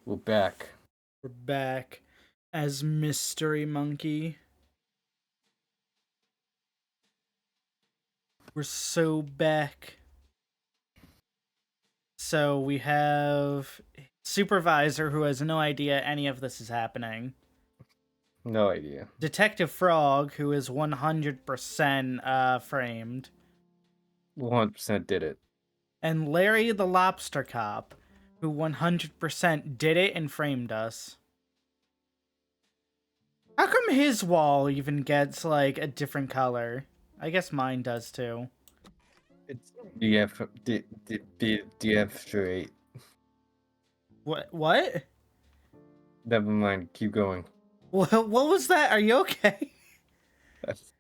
We're back. We're back as Mysterymonkey. We're so back. So we have Supervisor, who has no idea any of this is happening. No idea. Detective Frog, who is 100% framed. 100% did it. And Larry the Lobster Cop, who 100% did it and framed us. How come his wall even gets, like, a different color? I guess mine does, too. It's DF8. What? Never mind. Keep going. What was that? Are you okay?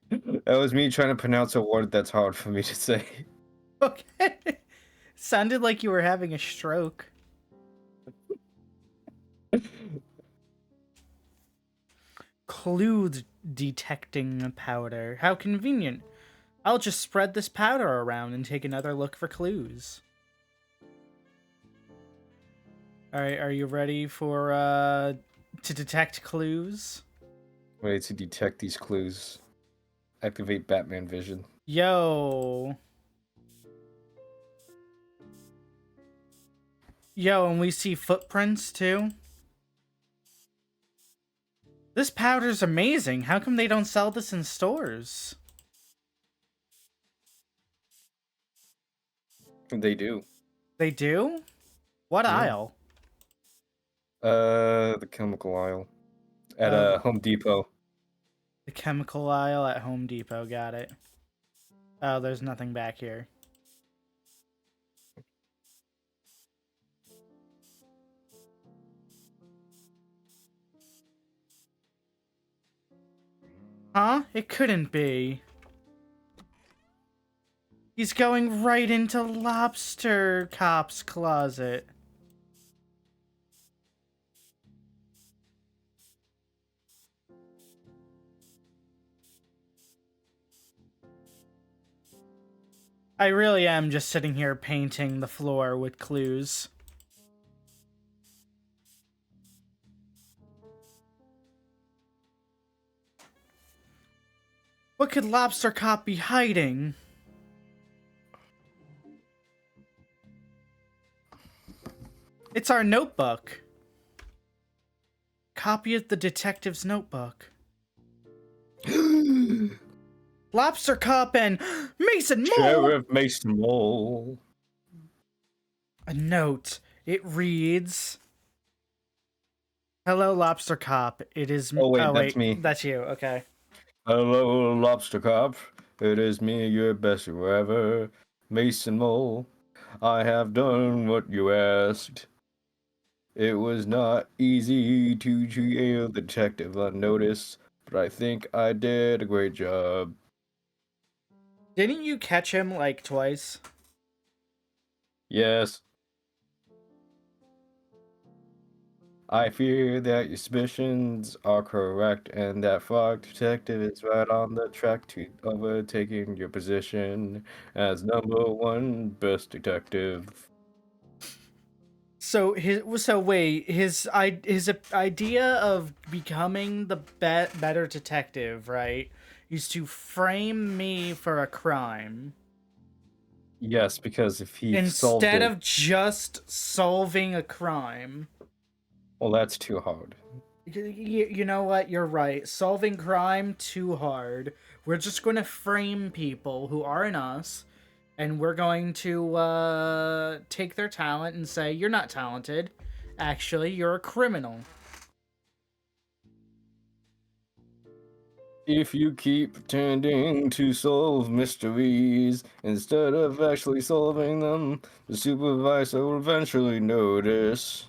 That was me trying to pronounce a word that's hard for me to say. Okay. Sounded like you were having a stroke. Clue detecting powder. How convenient. I'll just spread this powder around and take another look for clues. Alright, are you ready for, to detect clues? Ready to detect these clues. Activate Batman vision. Yo, and we see footprints, too? This powder's amazing. How come they don't sell this in stores? They do. They do? What aisle? The chemical aisle. At Home Depot. The chemical aisle at Home Depot, got it. Oh, there's nothing back here. Huh? It couldn't be. He's going right into Lobster Cop's closet. I really am just sitting here painting the floor with clues. What could Lobster Cop be hiding? It's our notebook. Copy of the detective's notebook. Lobster Cop and Mason Mole! Sheriff Mason Mole. A note. It reads... Hello, Lobster Cop. It is... Oh, wait, that's me. That's you, okay. Hello, Lobster Cop. It is me, your best ever, Mason Mole. I have done what you asked. It was not easy to trail the detective unnoticed, but I think I did a great job. Didn't you catch him, like, twice? Yes. I fear that your suspicions are correct and that Frog Detective is right on the track to overtaking your position as #1 best detective. So his idea of becoming the better detective, right, is to frame me for a crime Yes, because if he solved instead it, of just solving a crime. well, that's too hard. You know what? You're right. Solving crime too hard. We're just going to frame people who aren't us, and we're going to take their talent and say, you're not talented. Actually, you're a criminal. If you keep pretending to solve mysteries instead of actually solving them, the supervisor will eventually notice.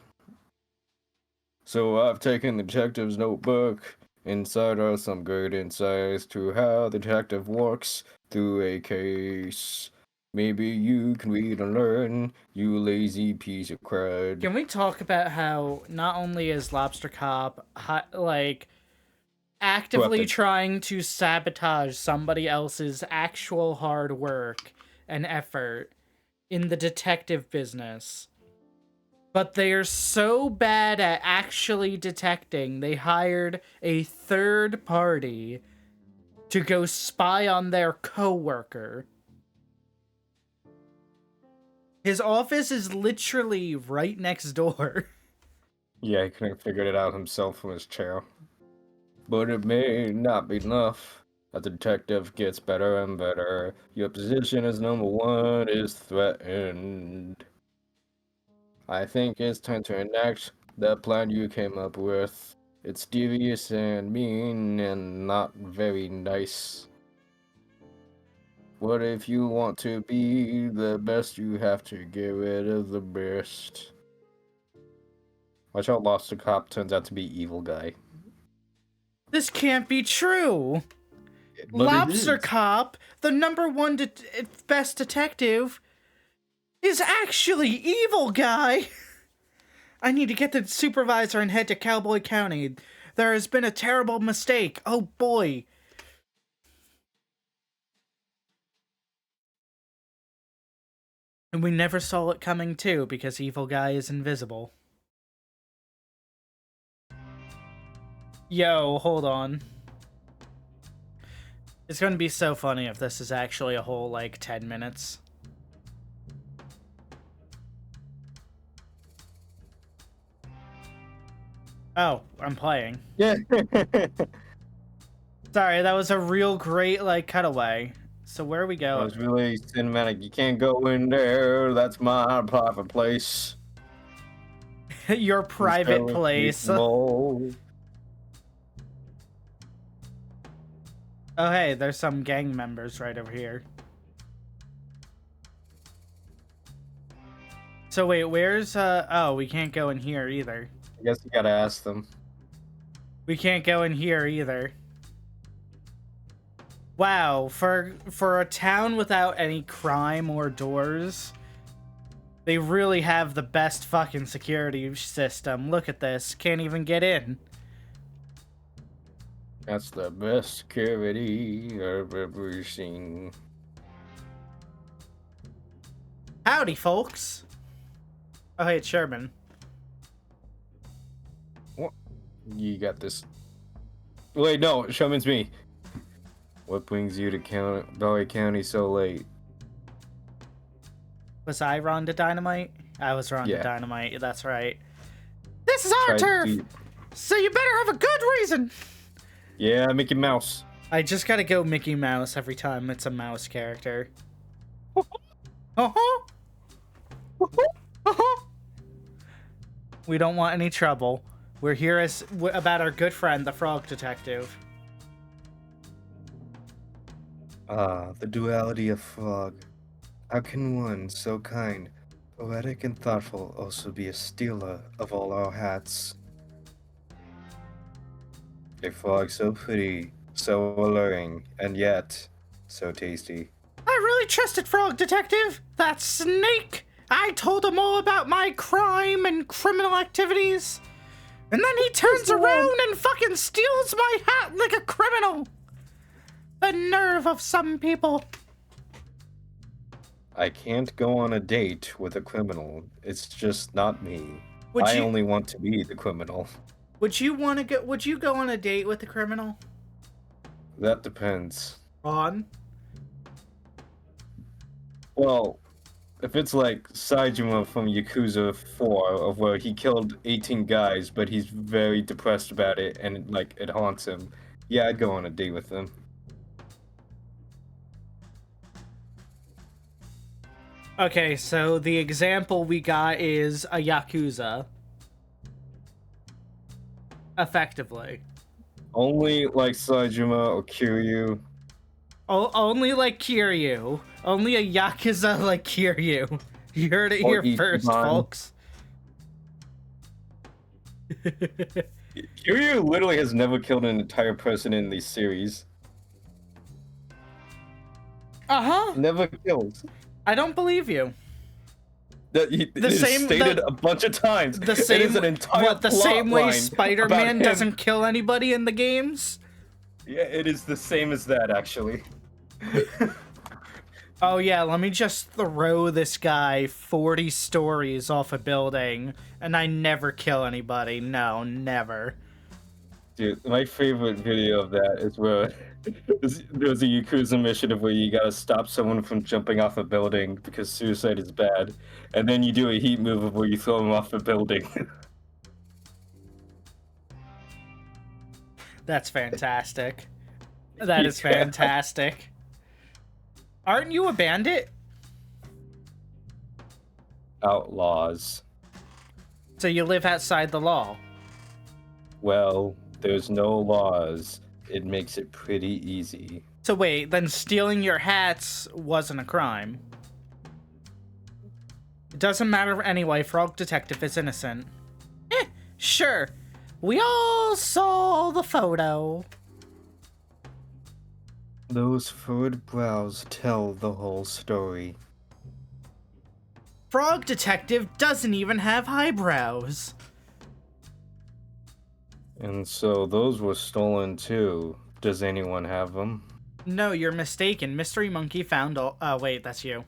So I've taken the detective's notebook. Inside are some good insights to how the detective works through a case. Maybe you can read and learn, you lazy piece of crud. Can we talk about how not only is Lobster Cop like actively Corrupted. trying to sabotage somebody else's actual hard work and effort in the detective business, But they are so bad at actually detecting, they hired a third party to go spy on their coworker. His office is literally right next door. Yeah, he couldn't figure it out himself from his chair. But it may not be enough. A detective gets better and better. Your position as number one is threatened. I think it's time to enact that plan you came up with. It's devious and mean and not very nice. What if you want to be the best, you have to get rid of the best. Watch out, Lost the Cop turns out to be evil guy. This can't be true. But Lobster Cop, the number one best detective, is actually evil guy. I need to get the supervisor and head to Cowboy County. There has been a terrible mistake. Oh boy. And we never saw it coming too, because evil guy is invisible. Yo, hold on. It's gonna be so funny if this is actually a whole, like, 10 minutes. Oh, I'm playing. Yeah. Sorry, that was a real great, like, cutaway. So where we go? That was really cinematic. You can't go in there. That's my private place. Your private place. Oh, hey, there's some gang members right over here. So wait, where's, oh, we can't go in here either. I guess you gotta ask them. We can't go in here either. Wow, for a town without any crime or doors, they really have the best fucking security system. Look at this. Can't even get in. That's the best security I've ever seen. Howdy, folks. Oh, hey, it's Sherman. What? You got this. Wait, no, Sherman's me. What brings you to Valley County so late? Was I Rhonda Dynamite? I was Rhonda Yeah. Dynamite, that's right. This is our Tried turf! to- So you better have a good reason! Yeah, Mickey Mouse. I just gotta go Mickey Mouse every time it's a mouse character. Uh-huh. Uh-huh. We don't want any trouble. We're here about our good friend, the Frog Detective. Ah, the duality of Frog. How can one so kind, poetic and thoughtful also be a stealer of all our hats? A frog so pretty, so alluring, and yet so tasty. I really trusted Frog Detective. That snake! I told him all about my crime and criminal activities. And then he turns around and fucking steals my hat like a criminal. The nerve of some people. I can't go on a date with a criminal. It's just not me. Would I you only want to be the criminal. would you go on a date with a criminal? That depends. On? Well, if it's like Saijima from Yakuza 4, of where he killed 18 guys, but he's very depressed about it and like it haunts him, yeah, I'd go on a date with him. Okay, so the example we got is a Yakuza. Effectively. Only like Saijima or Kiryu. Only like Kiryu. Only a Yakuza like Kiryu. You heard it here Or first, Ichiban. folks. Kiryu literally has never killed an entire person in the series. Uh-huh. Never kills. I don't believe you. It is stated a bunch of times. The same, it is an entire the plot same way line Spider-Man about him. doesn't kill anybody in the games? Yeah, it is the same as that, actually. Oh yeah, let me just throw this guy 40 stories off a building, and I never kill anybody. No, never. Dude, my favorite video of that is where there's a Yakuza mission where you gotta stop someone from jumping off a building because suicide is bad, and then you do a heat move where you throw them off a building. That's fantastic. That is Yeah. fantastic. Aren't you a bandit? Outlaws. So you live outside the law. Well, there's no laws. It makes it pretty easy. So wait, then stealing your hats wasn't a crime. It doesn't matter anyway, Frog Detective is innocent. Sure. We all saw the photo. Those furrowed brows tell the whole story. Frog Detective doesn't even have eyebrows. And so those were stolen too. Does anyone have them? No, you're mistaken. Mysterymonkey found all. Oh, wait, that's you.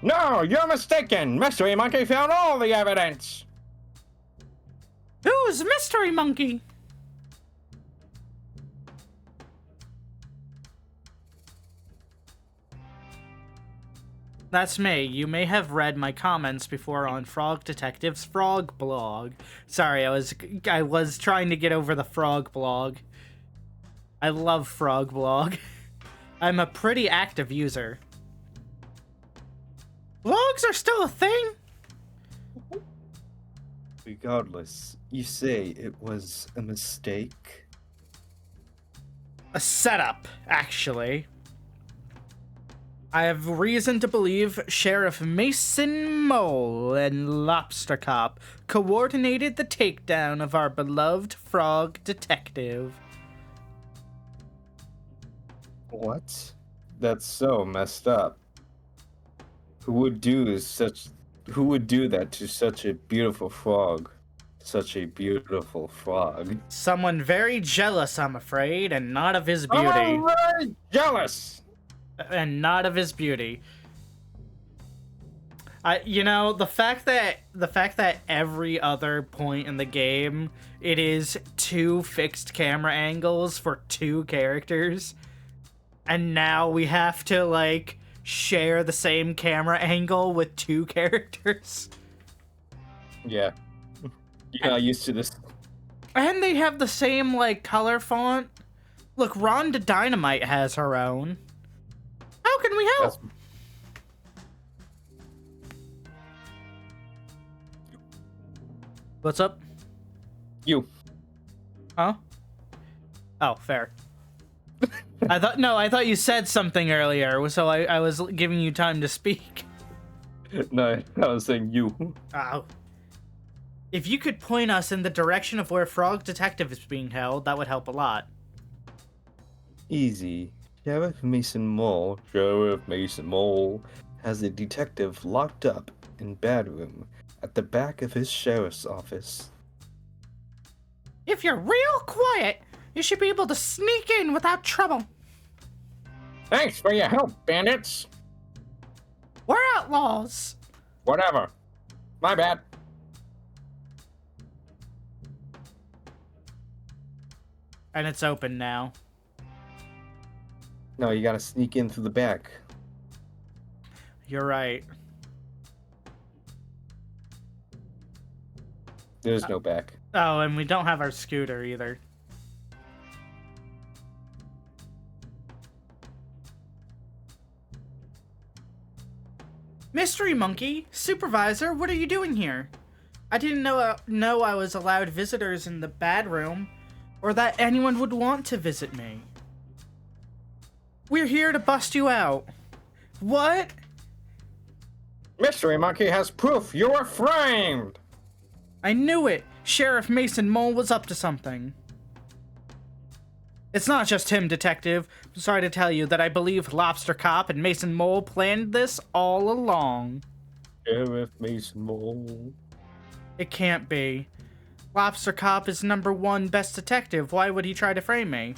No, you're mistaken! Mysterymonkey found all the evidence! Who's Mysterymonkey? That's me. You may have read my comments before on Frog Detective's Frog blog. Sorry, I was trying to get over the Frog blog. I love Frog blog. I'm a pretty active user. Blogs are still a thing? Regardless, you say it was a mistake? A setup, actually. I have reason to believe Sheriff Mason Mole and Lobster Cop coordinated the takedown of our beloved Frog Detective. What? That's so messed up. Who would do that to such a beautiful frog? Such a beautiful frog. Someone very jealous, I'm afraid, and not of his beauty. I'm very jealous! And not of his beauty. The fact that every other point in the game it is 2 fixed camera angles for 2 characters, and now we have to share the same camera angle with 2 characters. Yeah. You're not used to this. And they have the same color font. Look, Rhonda Dynamite has her own. How can we help? What's up? You. Huh? Oh, fair. I thought you said something earlier, so I was giving you time to speak. No, I was saying you. Oh. If you could point us in the direction of where Frog Detective is being held, that would help a lot. Easy. Sheriff Mason Mole has a detective locked up in bedroom at the back of his sheriff's office. If you're real quiet, you should be able to sneak in without trouble. Thanks for your help, bandits. We're outlaws. Whatever. My bad. And it's open now. No, you gotta sneak in through the back. You're right. There's no back. Oh, and we don't have our scooter either. Mysterymonkey, Supervisor, what are you doing here? I didn't know I was allowed visitors in the bad room, or that anyone would want to visit me. We're here to bust you out. What? Mysterymonkey has proof you were framed! I knew it! Sheriff Mason Mole was up to something. It's not just him, Detective. I'm sorry to tell you that I believe Lobster Cop and Mason Mole planned this all along. Sheriff Mason Mole. It can't be. Lobster Cop is #1 best detective. Why would he try to frame me?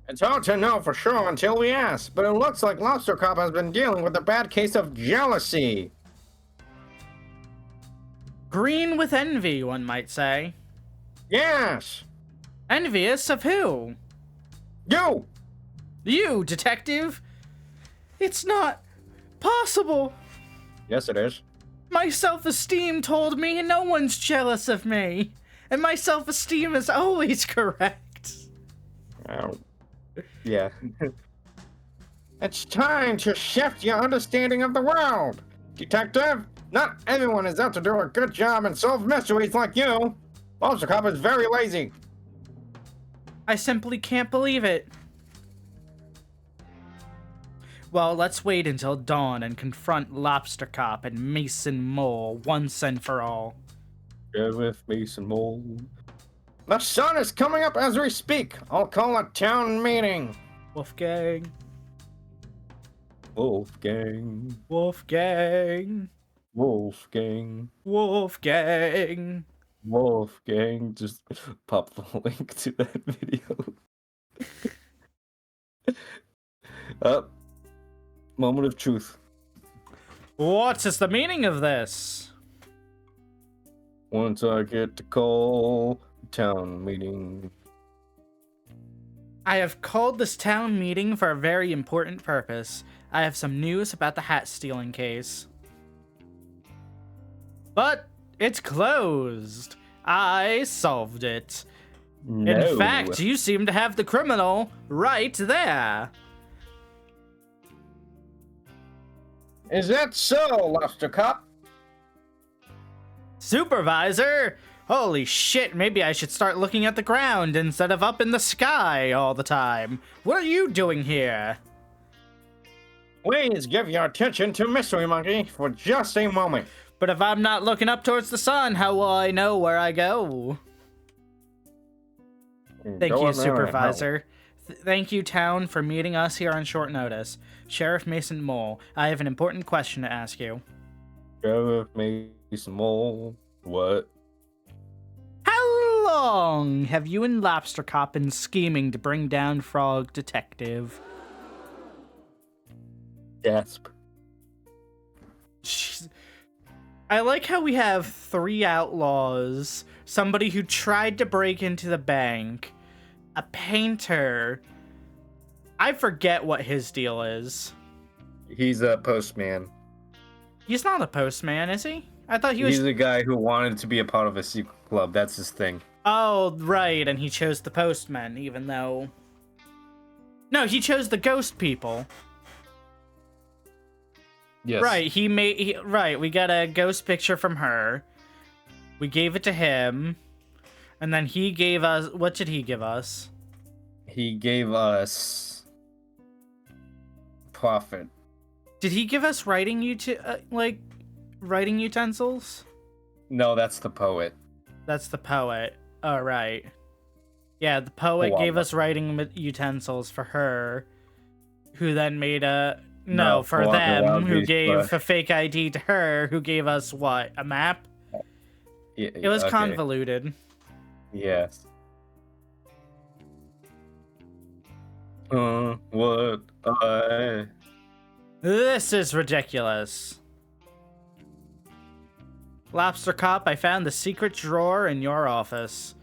It's hard to know for sure until we ask, but it looks like Lobster Cop has been dealing with a bad case of jealousy. Green with envy, one might say. Yes! Envious of who? You! You, detective? It's not possible. Yes, it is. My self-esteem told me no one's jealous of me. And my self-esteem is always correct. Oh. Yeah. It's time to shift your understanding of the world. Detective, not everyone is out to do a good job and solve mysteries like you. Lobster Cop is very lazy. I simply can't believe it. Well, let's wait until dawn and confront Lobster Cop and Mason Mole once and for all. Sheriff Mason Mole. The sun is coming up as we speak. I'll call a town meeting. Wolfgang. Wolfgang. Wolfgang. Wolfgang. Wolfgang. Wolfgang. Just pop the link to that video. Moment of truth. What is the meaning of this? Once I get to call town meeting. I have called this town meeting for a very important purpose. I have some news about the hat stealing case. But it's closed. I solved it. No. In fact, you seem to have the criminal right there. Is that so, Lobster Cop? Supervisor? Holy shit, maybe I should start looking at the ground instead of up in the sky all the time. What are you doing here? Please give your attention to Mysterymonkey for just a moment. But if I'm not looking up towards the sun, how will I know where I go? Thank you, Supervisor. Thank you, Town, for meeting us here on short notice. Sheriff Mason Mole, I have an important question to ask you. Sheriff Mason Mole, what? How long have you and Lobster Cop been scheming to bring down Frog Detective? Gasp. Jeez. I like how we have 3 outlaws, somebody who tried to break into the bank, a painter. I forget what his deal is. He's a postman. He's not a postman, is he? I thought he was... He's the guy who wanted to be a part of a secret club. That's his thing. Oh, right, and he chose the postman, even though... No, he chose the ghost people. Yes. Right, right, we got a ghost picture from her. We gave it to him. And then he gave us... What did he give us? He gave us... profit. Did he give us writing utensils? No, that's the poet. That's the poet. Oh, right. Yeah, the poet gave us writing utensils for her, who then made a... No, for them, who gave a fake ID to her, who gave us, what, a map? Yeah, It was convoluted. Yes. What I... This is ridiculous. Lobster Cop, I found the secret drawer in your office.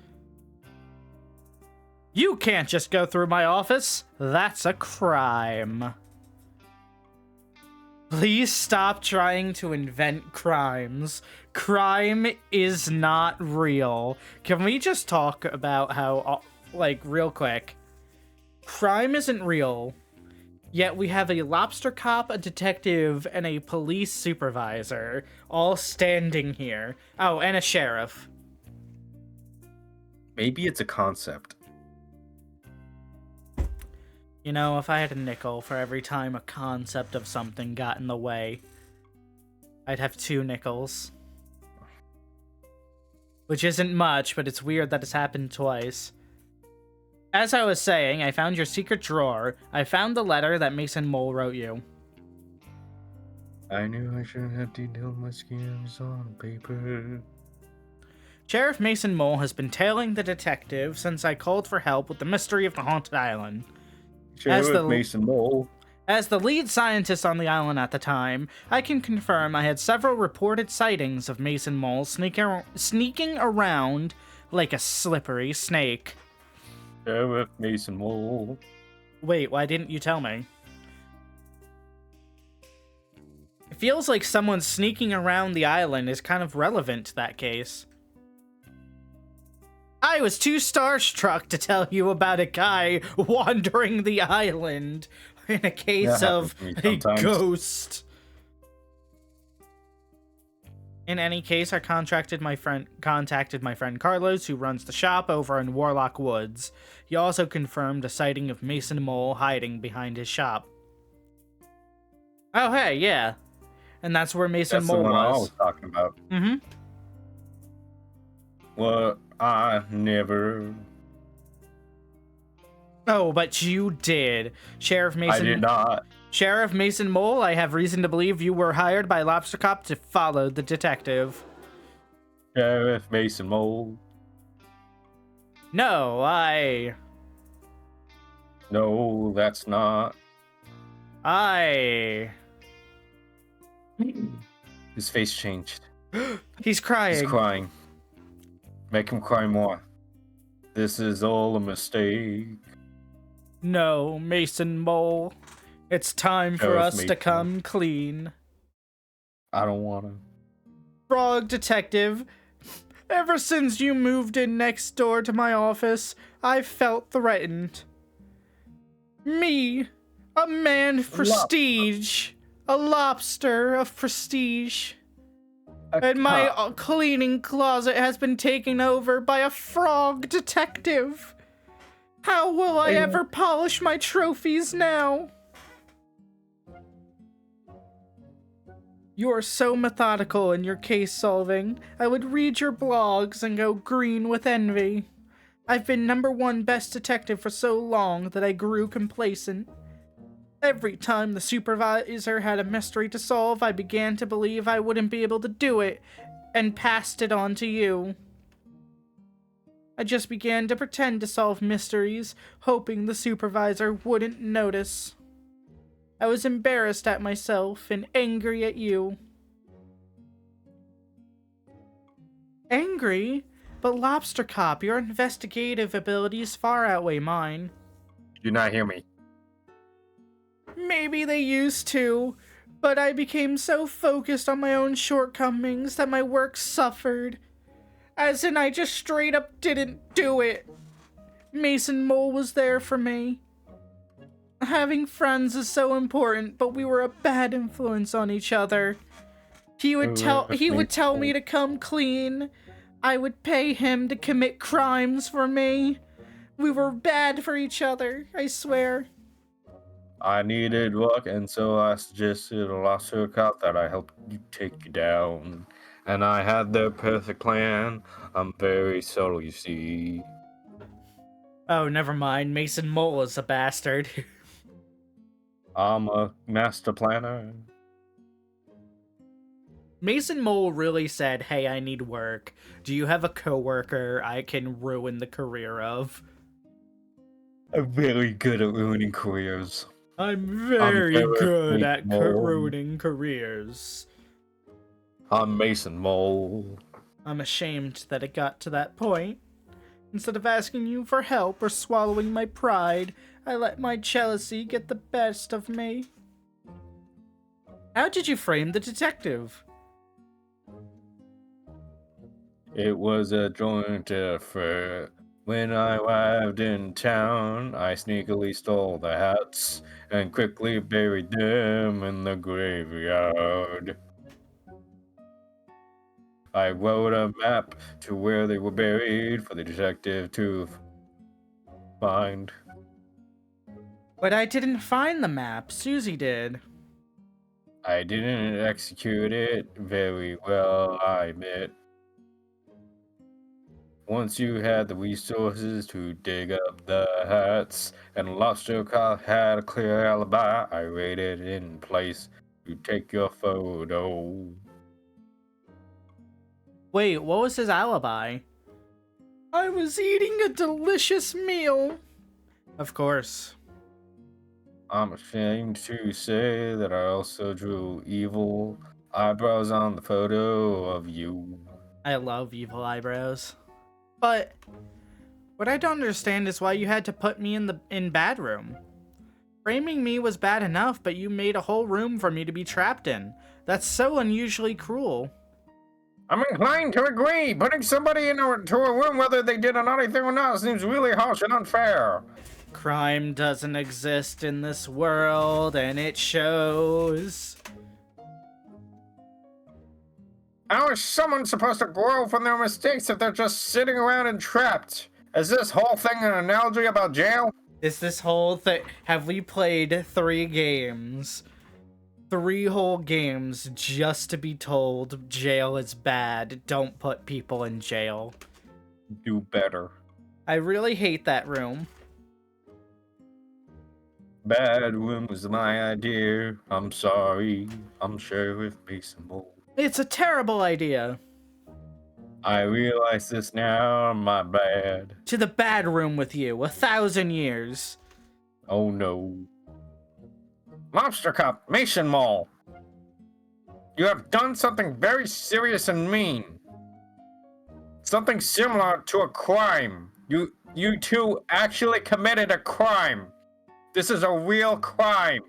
You can't just go through my office. That's a crime. Please stop trying to invent crimes. Crime is not real. Can we just talk about how, like, real quick? Crime isn't real, yet we have a Lobster Cop, a detective, and a police supervisor all standing here. Oh, and a sheriff. Maybe it's a concept. You know, if I had a nickel for every time a concept of something got in the way, I'd have 2 nickels. Which isn't much, but it's weird that it's happened twice. As I was saying, I found your secret drawer. I found the letter that Mason Mole wrote you. I knew I shouldn't have detailed my schemes on paper. Sheriff Mason Mole has been tailing the detective since I called for help with the mystery of the Haunted Island. Sheriff Mason Mole. As the lead scientist on the island at the time, I can confirm I had several reported sightings of Mason Mole sneaking around like a slippery snake. Sheriff Mason Mole. Wait, why didn't you tell me? It feels like someone sneaking around the island is kind of relevant to that case. I was too starstruck to tell you about a guy wandering the island in a case of a ghost. In any case, I contacted my friend Carlos, who runs the shop over in Warlock Woods. He also confirmed a sighting of Mason Mole hiding behind his shop. Oh, hey, yeah. And that's where Mason Mole was. That's the one I was talking about. Mm-hmm. Well, I never... Oh, but you did. Sheriff Mason... I did not. Sheriff Mason Mole, I have reason to believe you were hired by Lobster Cop to follow the detective. Sheriff Mason Mole. No, No, that's not. His face changed. He's crying. He's crying. Make him cry more. This is all a mistake. No, Mason Mole. It's time for us to come clean. I don't want to. Frog Detective, ever since you moved in next door to my office, I've felt threatened. Me, a man of prestige, a lobster of prestige, and my cleaning closet has been taken over by a frog detective. How will I ever polish my trophies now? You are so methodical in your case solving. I would read your blogs and go green with envy. I've been #1 best detective for so long that I grew complacent. Every time the supervisor had a mystery to solve, I began to believe I wouldn't be able to do it, and passed it on to you. I just began to pretend to solve mysteries, hoping the supervisor wouldn't notice. I was embarrassed at myself and angry at you. Angry? But Lobster Cop, your investigative abilities far outweigh mine. You do not hear me. Maybe they used to, but I became so focused on my own shortcomings that my work suffered. As in, I just straight up didn't do it. Mason Mole was there for me. Having friends is so important, but we were a bad influence on each other. He would tell me to come clean. I would pay him to commit crimes for me. We were bad for each other, I swear. I needed luck, and so I suggested a Lobster Cop that I help you take you down. And I had the perfect plan. I'm very subtle, you see. Oh, never mind. Mason Mole is a bastard. I'm a master planner. Mason Mole really said, hey, I need work. Do you have a coworker I can ruin the career of? I'm very good at ruining careers. I'm very good at ruining careers. I'm Mason Mole. I'm ashamed that it got to that point. Instead of asking you for help or swallowing my pride, I let my jealousy get the best of me. How did you frame the detective? It was a joint effort. When I arrived in town, I sneakily stole the hats and quickly buried them in the graveyard. I wrote a map to where they were buried for the detective to find. But I didn't find the map. Susie did. I didn't execute it very well, I admit. Once you had the resources to dig up the hats, and Lobster Cop had a clear alibi, I waited in place to take your photo. Wait, what was his alibi? I was eating a delicious meal. Of course. I'm ashamed to say that I also drew evil eyebrows on the photo of you. I love evil eyebrows. But what I don't understand is why you had to put me in bad room. Framing me was bad enough, but you made a whole room for me to be trapped in. That's so unusually cruel. I'm inclined to agree. Putting somebody into a room, whether they did a naughty thing or not, seems really harsh and unfair. Crime doesn't exist in this world, and it shows. How is someone supposed to grow from their mistakes if they're just sitting around and trapped? Is this whole thing an analogy about jail? Is this whole thing... Have we played 3 games? 3 whole games just to be told jail is bad. Don't put people in jail. Do better. I really hate that room. Bad room was my idea. I'm sorry. I'm Sheriff Mason Mole. It's a terrible idea. I realize this now. My bad. To the bad room with you. 1,000 years. Oh no. Lobster Cup, Mason Mole. You have done something very serious and mean. Something similar to a crime. You two actually committed a crime. This is a real crime.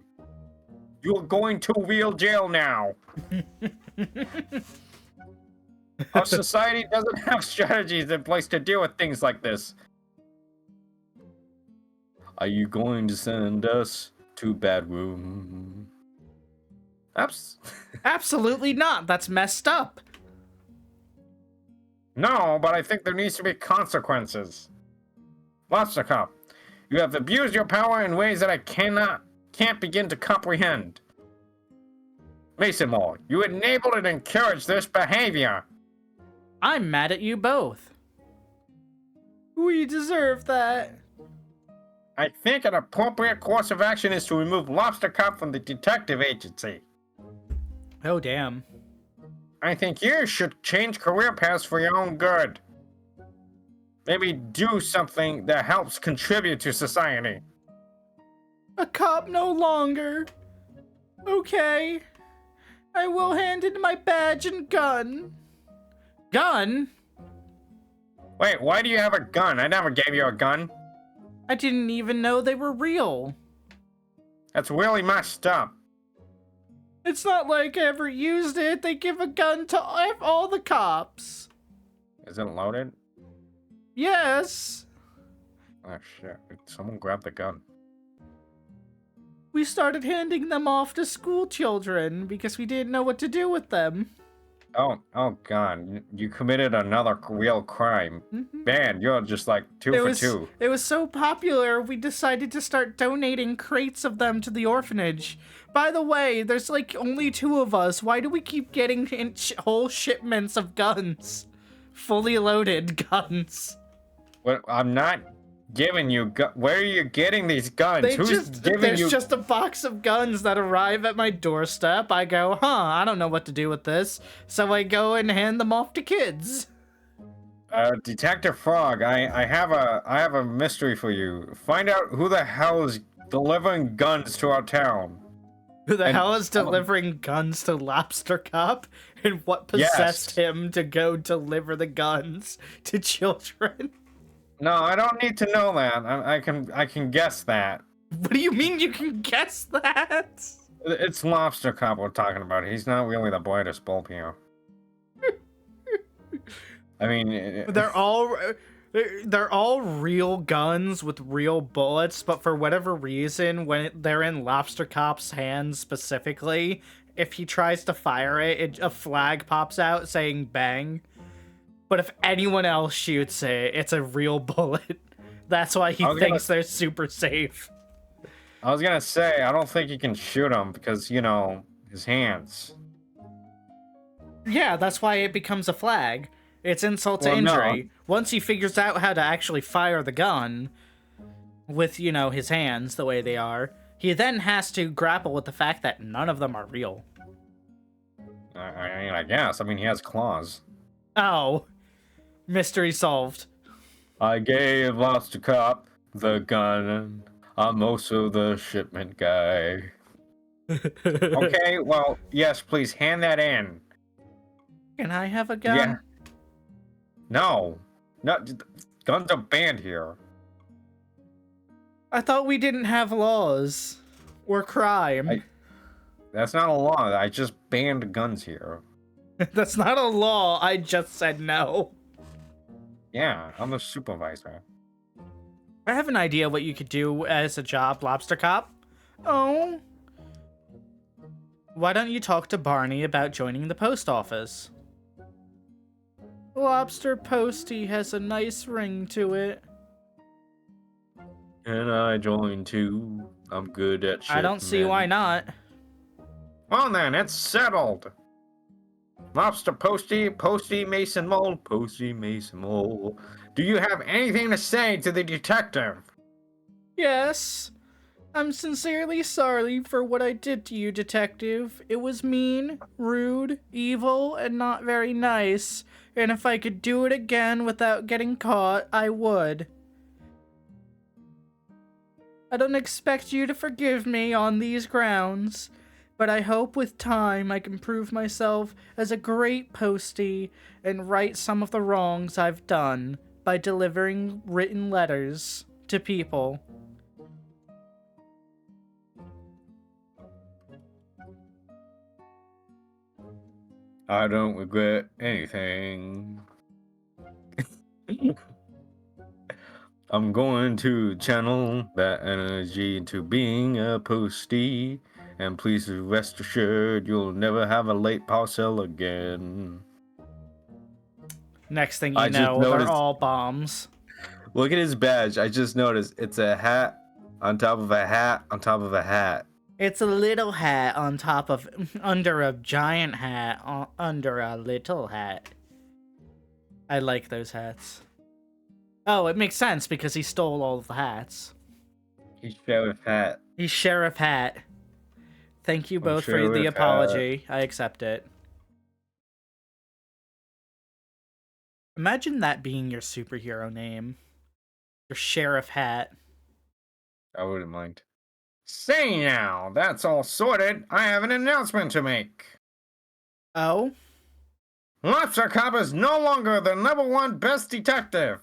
You're going to real jail now. Our society doesn't have strategies in place to deal with things like this. Are you going to send us to bad room? Absolutely not. That's messed up. No, but I think there needs to be consequences. Lobster Cop, you have abused your power in ways that I can't begin to comprehend. Mason Mole, you enabled and encouraged this behavior. I'm mad at you both. We deserve that. I think an appropriate course of action is to remove Lobster Cop from the detective agency. Oh, damn. I think you should change career paths for your own good. Maybe do something that helps contribute to society. A cop no longer. Okay. I will hand in my badge and gun. Gun? Wait, why do you have a gun? I never gave you a gun. I didn't even know they were real. That's really messed up. It's not like I ever used it. They give a gun to all the cops. Is it loaded? Yes. Oh shit, someone grab the gun. We started handing them off to school children because we didn't know what to do with them. Oh god, you committed another real crime. Mm-hmm. Man, you're just like two for two. It was so popular, we decided to start donating crates of them to the orphanage. By the way, there's like only 2 of us. Why do we keep getting whole shipments of guns? Fully loaded guns. Well, I'm not giving you where are you getting these guns? There's just a box of guns that arrive at my doorstep. I go, I don't know what to do with this. So I go and hand them off to kids. Detective Frog, I have a mystery for you. Find out who the hell is delivering guns to our town. Who the hell is delivering guns to Lobster Cop? And what possessed him to go deliver the guns to children? No, I don't need to know that. I can guess that. What do you mean you can guess that? It's Lobster Cop we're talking about. He's not really the brightest bulb here. I mean, they're all real guns with real bullets, but for whatever reason, when they're in Lobster Cop's hands specifically, if he tries to fire it, a flag pops out saying bang. But if anyone else shoots it, it's a real bullet. That's why he thinks they're super safe. I was gonna say, I don't think you can shoot him because, you know, his hands. Yeah, that's why it becomes a flag. It's insult to injury. No. Once he figures out how to actually fire the gun with, you know, his hands the way they are, he then has to grapple with the fact that none of them are real. I guess. I mean, he has claws. Oh. Mystery solved. I gave Lobster Cop the gun. I'm also the shipment guy. Okay, well, yes, please hand that in. Can I have a Yeah. gun? No. No, guns are banned here. I thought we didn't have laws or crime. That's not a law. I just banned guns here. That's not a law. I just said no. Yeah, I'm a supervisor. I have an idea what you could do as a job, Lobster Cop. Oh. Why don't you talk to Barney about joining the post office? Lobster Posty has a nice ring to it. Can I join too? I'm good at shit. I don't see why not. Well then, it's settled. Lobster Posty, Posty Mason Mole, Posty Mason Mole. Do you have anything to say to the detective? Yes. I'm sincerely sorry for what I did to you, Detective. It was mean, rude, evil, and not very nice. And if I could do it again without getting caught, I would. I don't expect you to forgive me on these grounds, but I hope with time I can prove myself as a great postie and right some of the wrongs I've done by delivering written letters to people. I don't regret anything. I'm going to channel that energy into being a postie, and please rest assured you'll never have a late parcel again. Next thing I you just know, they're noticed- all bombs. Look at his badge. I just noticed it's a hat on top of a hat on top of a hat. It's a little hat on top of, under a giant hat, under a little hat. I like those hats. Oh, it makes sense because he stole all of the hats. He's Sheriff Hat. He's Sheriff Hat. Thank you both for Sheriff the Hat. apology. I accept it. Imagine that being your superhero name. Your Sheriff Hat. I wouldn't mind. Say now, that's all sorted. I have an announcement to make. Oh? Lobster Cop is no longer the #1 best detective.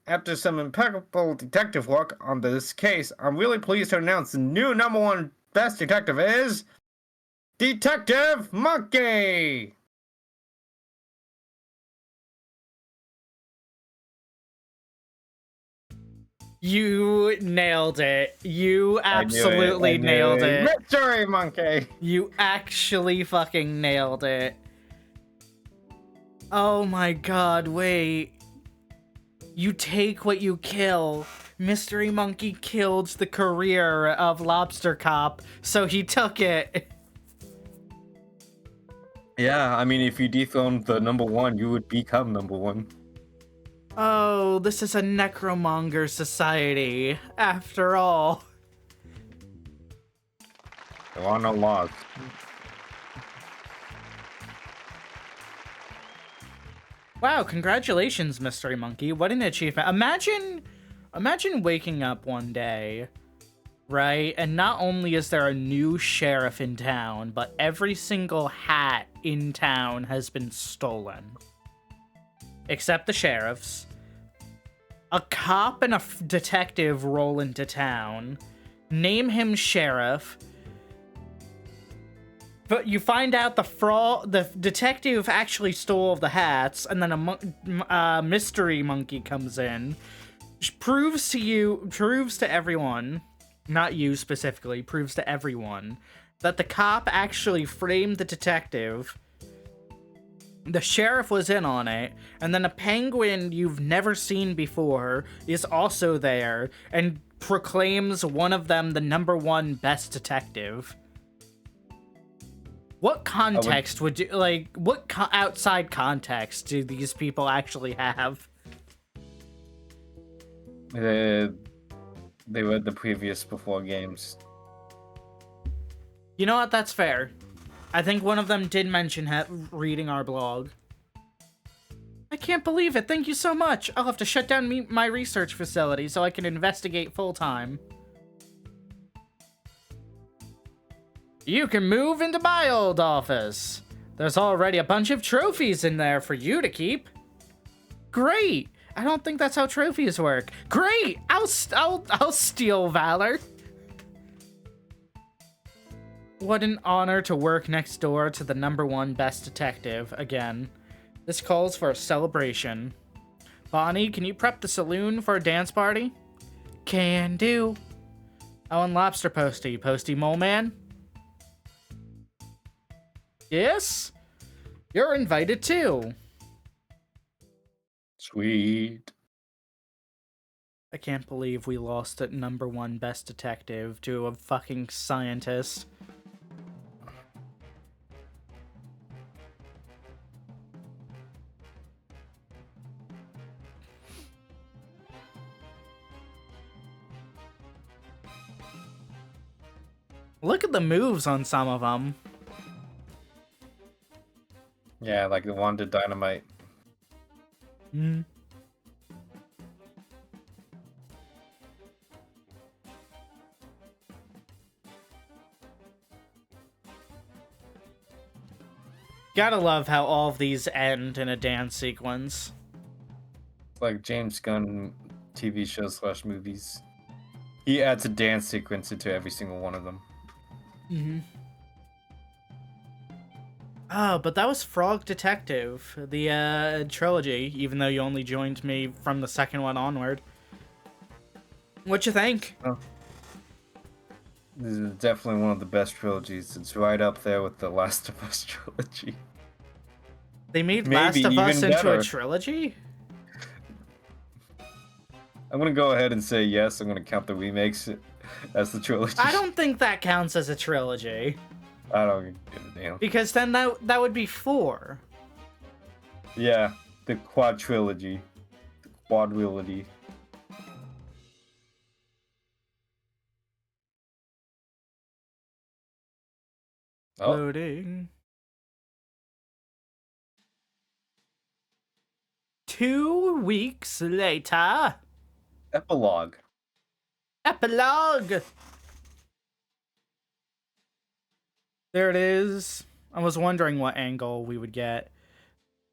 After some impeccable detective work on this case, I'm really pleased to announce the new #1 best detective is Detective Monkey. You nailed it. You absolutely nailed it. Mysterymonkey. You actually fucking nailed it. Oh my god, wait. You take what you kill. Mysterymonkey killed the career of Lobster Cop, so he took it. Yeah, I mean, if you dethroned the #1, you would become #1. Oh, this is a necromonger society, after all. There are no laws. Wow, congratulations, Mysterymonkey. What an achievement. Imagine waking up one day, right? And not only is there a new sheriff in town, but every single hat in town has been stolen. Except the sheriff's. A cop and a detective roll into town. Name him sheriff. But you find out the detective actually stole the hats, and then a Mysterymonkey comes in, proves to everyone, not you specifically, proves to everyone that the cop actually framed the detective. The sheriff was in on it, and then a penguin you've never seen before is also there and proclaims one of them the #1 best detective. What context would you, like, what outside context do these people actually have? They read the previous before games. You know what? That's fair. I think one of them did mention reading our blog. I can't believe it. Thank you so much. I'll have to shut down my research facility so I can investigate full-time. You can move into my old office. There's already a bunch of trophies in there for you to keep. Great. I don't think that's how trophies work. Great. I'll steal valor. What an honor to work next door to the #1 best detective again. This calls for a celebration. Bonnie, can you prep the saloon for a dance party? Can do. Oh, and Lobster Posty. Posty Mole Man? Yes? You're invited too. Sweet. I can't believe we lost at #1 best detective to a fucking scientist. Look at the moves on some of them. Yeah, like the one to dynamite. Hmm. Gotta love how all of these end in a dance sequence. It's like James Gunn TV shows / movies. He adds a dance sequence into every single one of them. Mm-hmm. Oh, but that was Frog Detective, the trilogy, even though you only joined me from the second one onward. What you think? Oh. This is definitely one of the best trilogies. It's right up there with the Last of Us trilogy. They made Maybe Last of Us even into better. a trilogy? I'm gonna go ahead and say yes. I'm gonna count the remakes as the trilogy. I don't think that counts as a trilogy. I don't give a damn. Because then that would be 4. Yeah, the quad trilogy. The quadrilogy. Oh, Loading. 2 weeks later. epilogue. Epilogue! There it is. I was wondering what angle we would get.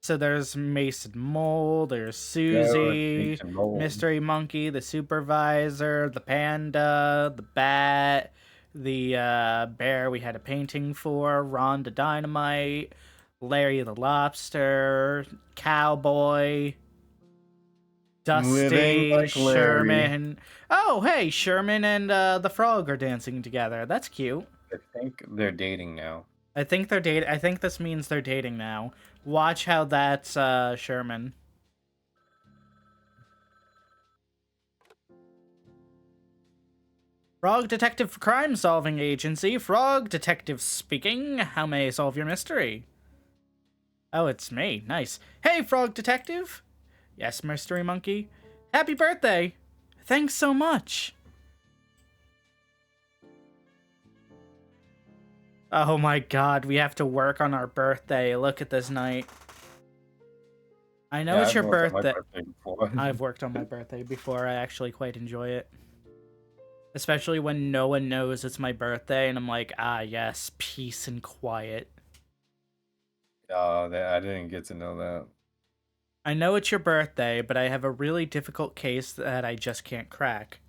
So there's Mason Mole, there's Susie, Mason Mole. Mysterymonkey, the Supervisor, the Panda, the Bat, the Bear we had a painting for, Ron the Dynamite, Larry the Lobster, Cowboy, Living Dusty, like Larry. Sherman. Oh, hey, Sherman and the Frog are dancing together. That's cute. I think they're dating now. I think they're dating. I think this means they're dating now. Watch how that's Sherman. Frog Detective Crime Solving Agency. Frog Detective speaking. How may I solve your mystery? Oh, it's me. Nice. Hey, Frog Detective. Yes, Mysterymonkey. Happy birthday. Thanks so much. Oh my god, we have to work on our birthday. Look at this night. I know it's your birthday. I've worked on my birthday before. I actually quite enjoy it. Especially when no one knows it's my birthday and I'm like, ah, yes, peace and quiet. Oh, I didn't get to know that. I know it's your birthday, but I have a really difficult case that I just can't crack.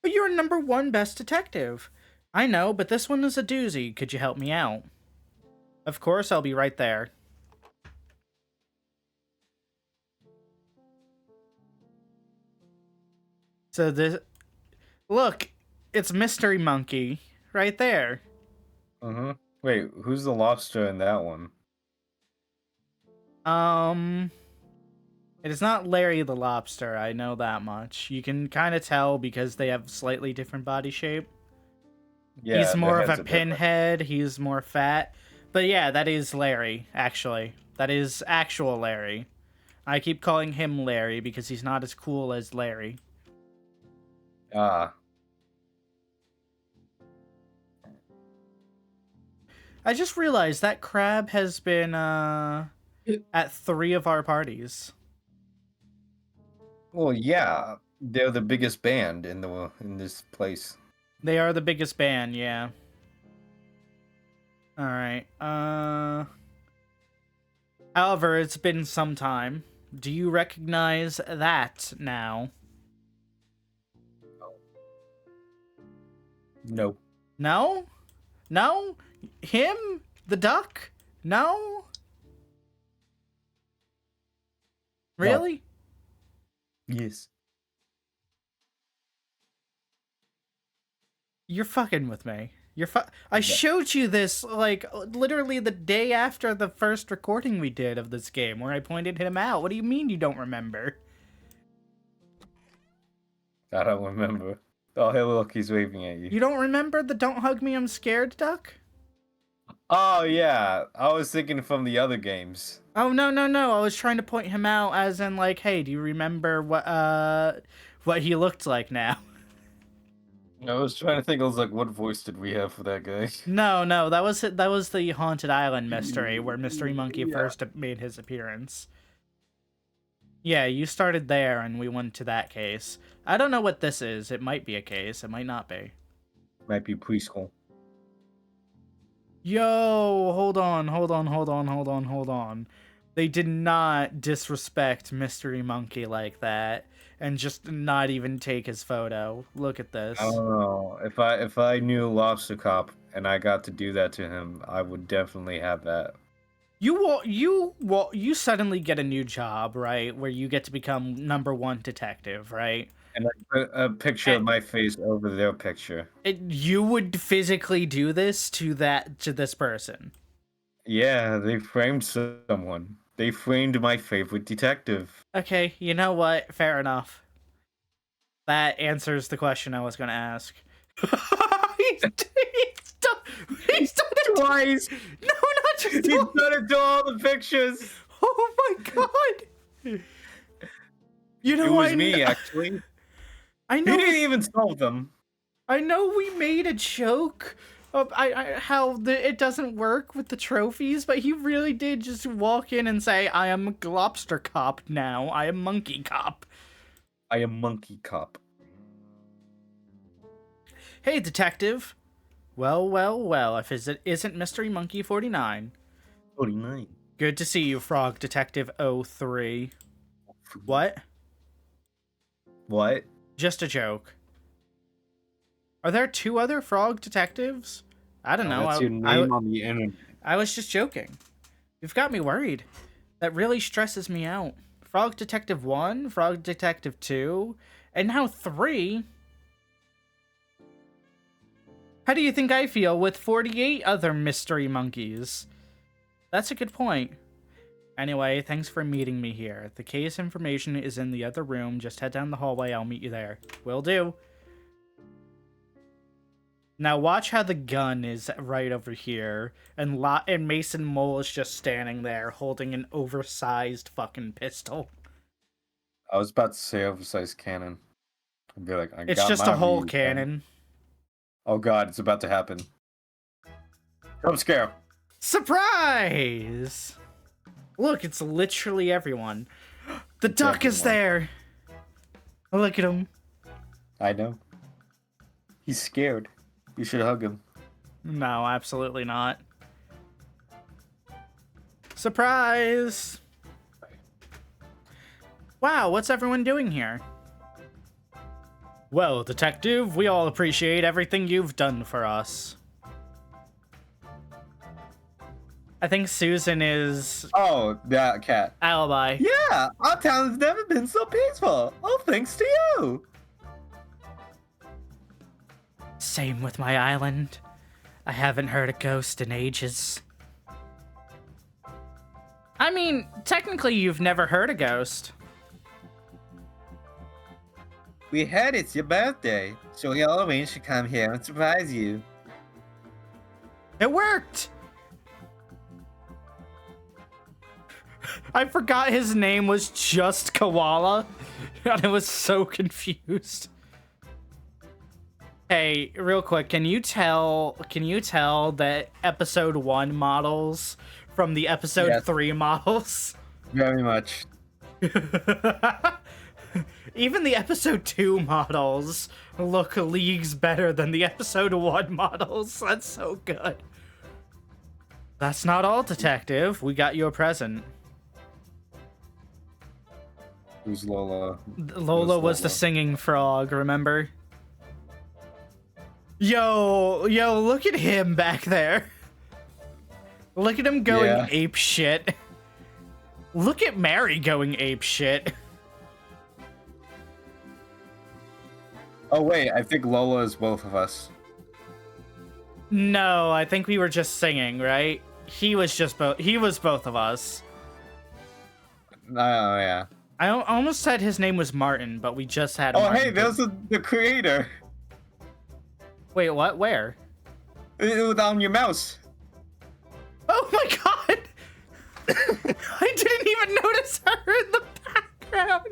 But you're #1 best detective. I know, but this one is a doozy. Could you help me out? Of course, I'll be right there. So this... Look, it's Mysterymonkey. Right there. Mm-hmm. Wait, who's the lobster in that one? It is not Larry the Lobster, I know that much. You can kind of tell because they have slightly different body shape. Yeah, he's more of a different. pinhead, he's more fat. But yeah, that is Larry, actually. That is actual Larry. I keep calling him Larry because he's not as cool as Larry. Ah. I just realized that crab has been, at 3 of our parties. Well, yeah, they're the biggest band in this place. They are the biggest band, yeah. All right. However, it's been some time. Do you recognize that now? No. No? No? Him? The duck? No? Really? Yes. You're fucking with me. I showed you this, like, literally the day after the first recording we did of this game, where I pointed him out. What do you mean you don't remember? I don't remember. Oh, hey, look, he's waving at you. You don't remember the "Don't hug me, I'm scared" duck? Oh, yeah. I was thinking from the other games. Oh, no. I was trying to point him out as in, like, hey, do you remember what he looked like now? I was trying to think, I was like, what voice did we have for that guy? No, that was the Haunted Island mystery where Mysterymonkey first made his appearance. Yeah, you started there and we went to that case. I don't know what this is. It might be a case. It might not be. Might be preschool. Yo, hold on. They did not disrespect Mysterymonkey like that and just not even take his photo. Look at this. I don't know. If I knew Lobster Cop and I got to do that to him, I would definitely have that. You suddenly get a new job, right? Where you get to become #1 detective, right? And I put a picture of my face over their picture. You would physically do this to this person. Yeah, they framed someone. They framed my favorite detective. Okay, you know what? Fair enough. That answers the question I was going to ask. he's done it Twice! No, not just He's done it to all the pictures! Oh my god! You know, it was me, actually. I know. He didn't even solve them. I know we made a joke of how it doesn't work with the trophies, but he really did just walk in and say, I am Lobster Cop now. I am Monkey Cop. I am Monkey Cop. Hey, detective. Well, if it isn't Mysterymonkey 49. 49. Good to see you, Frog Detective 03. What? What? Just a joke. Are there 2 other frog detectives? I don't know. That's your name on the internet. I was just joking. You've got me worried. That really stresses me out. Frog Detective 1, Frog Detective 2, and now 3? How do you think I feel with 48 other mystery monkeys? That's a good point. Anyway, thanks for meeting me here. The case information is in the other room. Just head down the hallway. I'll meet you there. Will do. Now watch how the gun is right over here, and Mason Mole is just standing there holding an oversized fucking pistol. I was about to say oversized cannon. I'd be like, it's just a whole cannon. Oh god, it's about to happen. Jump scare. Surprise! Look, it's literally everyone. The duck is there. Look at him. I know. He's scared. You should hug him. No, absolutely not. Surprise! Wow, what's everyone doing here? Well, detective, we all appreciate everything you've done for us. I think Susan is... Oh, that cat. Alibi. Yeah, our town's never been so peaceful. All thanks to you. Same with my island. I haven't heard a ghost in ages. I mean, technically you've never heard a ghost. We heard it's your birthday, so we all arranged to come here and surprise you. It worked! I forgot his name was just Koala, and I was so confused. Hey, real quick, can you tell that episode 1 models from the episode Yes. 3 models. Very much. Even the episode 2 models look leagues better than the episode 1 models. That's so good. That's not all, detective. We got you a present. Who's Lola? Lola was the singing frog, remember? Yo, look at him back there. Look at him going ape shit. Look at Mary going ape shit. Oh wait, I think Lola is both of us. No, I think we were just singing, right? He was both of us. Oh yeah. I almost said his name was Martin, but we just had Oh Martin. hey, there's the creator. Wait, what? Where? On your mouse. Oh my god! I didn't even notice her in the background.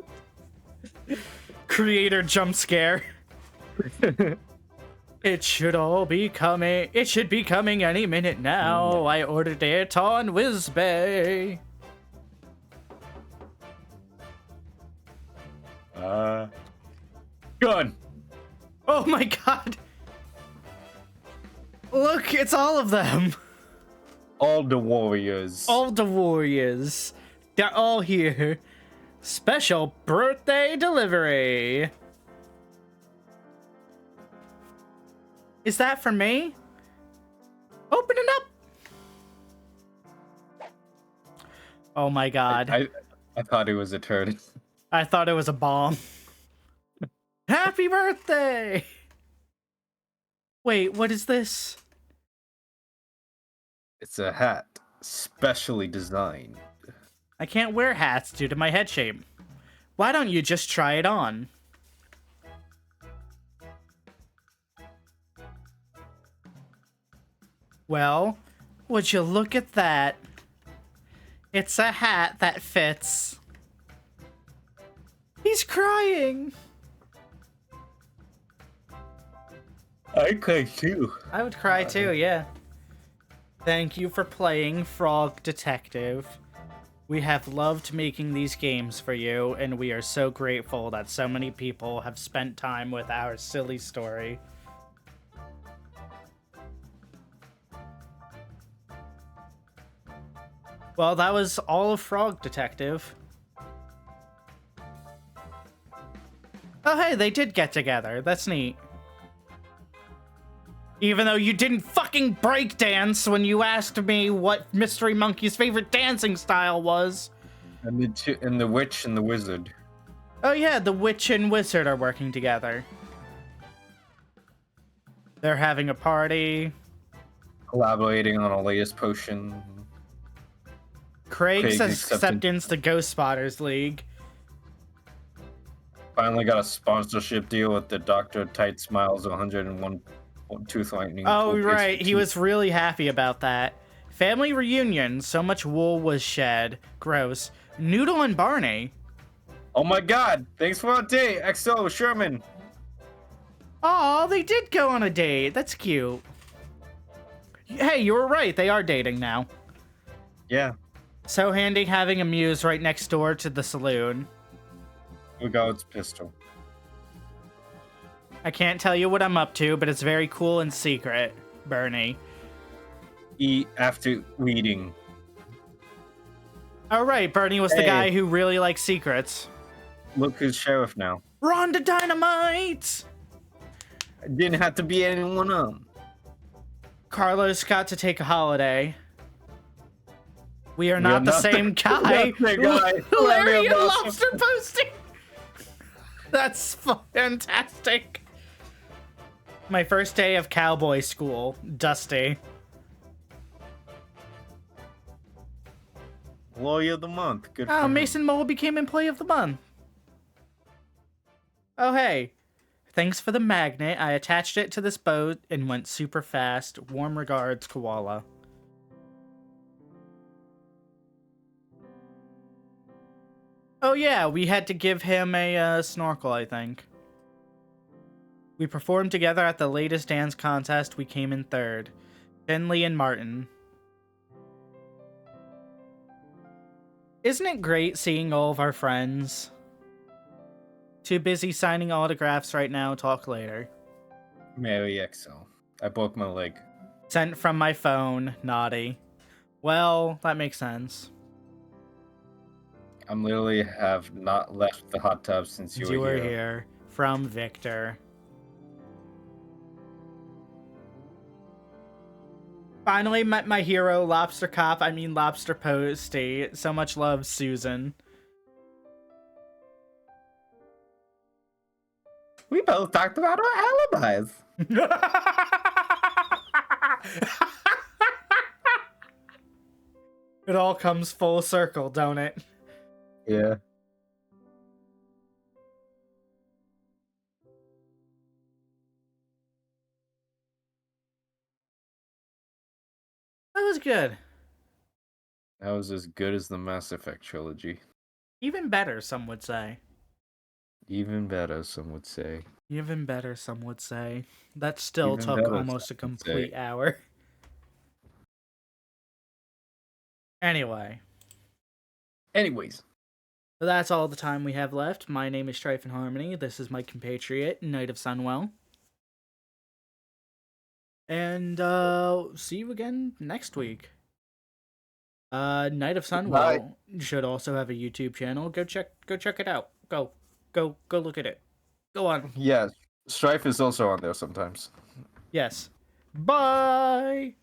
Creator jump scare. It should all be coming. It should be coming any minute now. I ordered it on WizBay. Gun. Oh my god! Look, it's all of them. All the warriors. All the warriors. They're all here. Special birthday delivery. Is that for me? Open it up. Oh my god. I thought it was a turd. I thought it was a bomb. Happy birthday! Wait, what is this? It's a hat, specially designed. I can't wear hats due to my head shape. Why don't you just try it on? Well, would you look at that? It's a hat that fits. He's crying. I cry too. I would cry too, yeah. Thank you for playing Frog Detective. We have loved making these games for you, and we are so grateful that so many people have spent time with our silly story. Well, that was all of Frog Detective. Oh, hey, they did get together. That's neat. Even though you didn't fucking breakdance when you asked me what Mysterymonkey's favorite dancing style was. And the witch and the wizard. Oh yeah, the witch and wizard are working together. They're having a party. Collaborating on a latest potion. Craig's Craig's acceptance to Ghost Spotters League. Finally got a sponsorship deal with the Dr. Tight Smiles 101 Tooth Whitening. Oh, right. He was really happy about that. Family reunion. So much wool was shed. Gross. Noodle and Barney. Oh my god. Thanks for our date, XO Sherman. Aw, they did go on a date. That's cute. Hey, you were right. They are dating now. Yeah. So handy having a muse right next door to the saloon. We got its pistol. I can't tell you what I'm up to, but it's very cool and secret, Bernie. Eat after eating. Oh, right. Bernie was the guy who really likes secrets. Look who's sheriff now. Rhonda Dynamite! Didn't have to be anyone else. Carlos got to take a holiday. We are not the same guy. Larry and Lobster posting. That's fantastic. My first day of cowboy school. Dusty. Lawyer of the month. Good for Oh, him. Mason Mole became Employee of the Month. Oh, hey. Thanks for the magnet. I attached it to this boat and went super fast. Warm regards, Koala. Oh yeah, we had to give him a snorkel, I think. We performed together at the latest dance contest. We came in third. Finley and Martin. Isn't it great seeing all of our friends? Too busy signing autographs right now. Talk later. Mary XL. I broke my leg. Sent from my phone. Naughty. Well, that makes sense. I'm literally have not left the hot tub since Since you you were were here. here. From Victor. Finally met my hero, Lobster Cop. I mean, Lobster Posty. So much love, Susan. We both talked about our alibis. It all comes full circle, don't it? Yeah. That was good. That was as good as the Mass Effect trilogy. Even better, some would say. Even better, some would say. Even better, some would say. That still Even took better, almost a some would say. complete hour. Anyway. Anyways. That's all the time we have left. My name is Strife and Harmony. This is my compatriot, Knight of Sunwell. And see you again next week. Knight of Sunwell should also have a YouTube channel. Go check it out. Go look at it. Go on. Yes. Strife is also on there sometimes. Yes. Bye.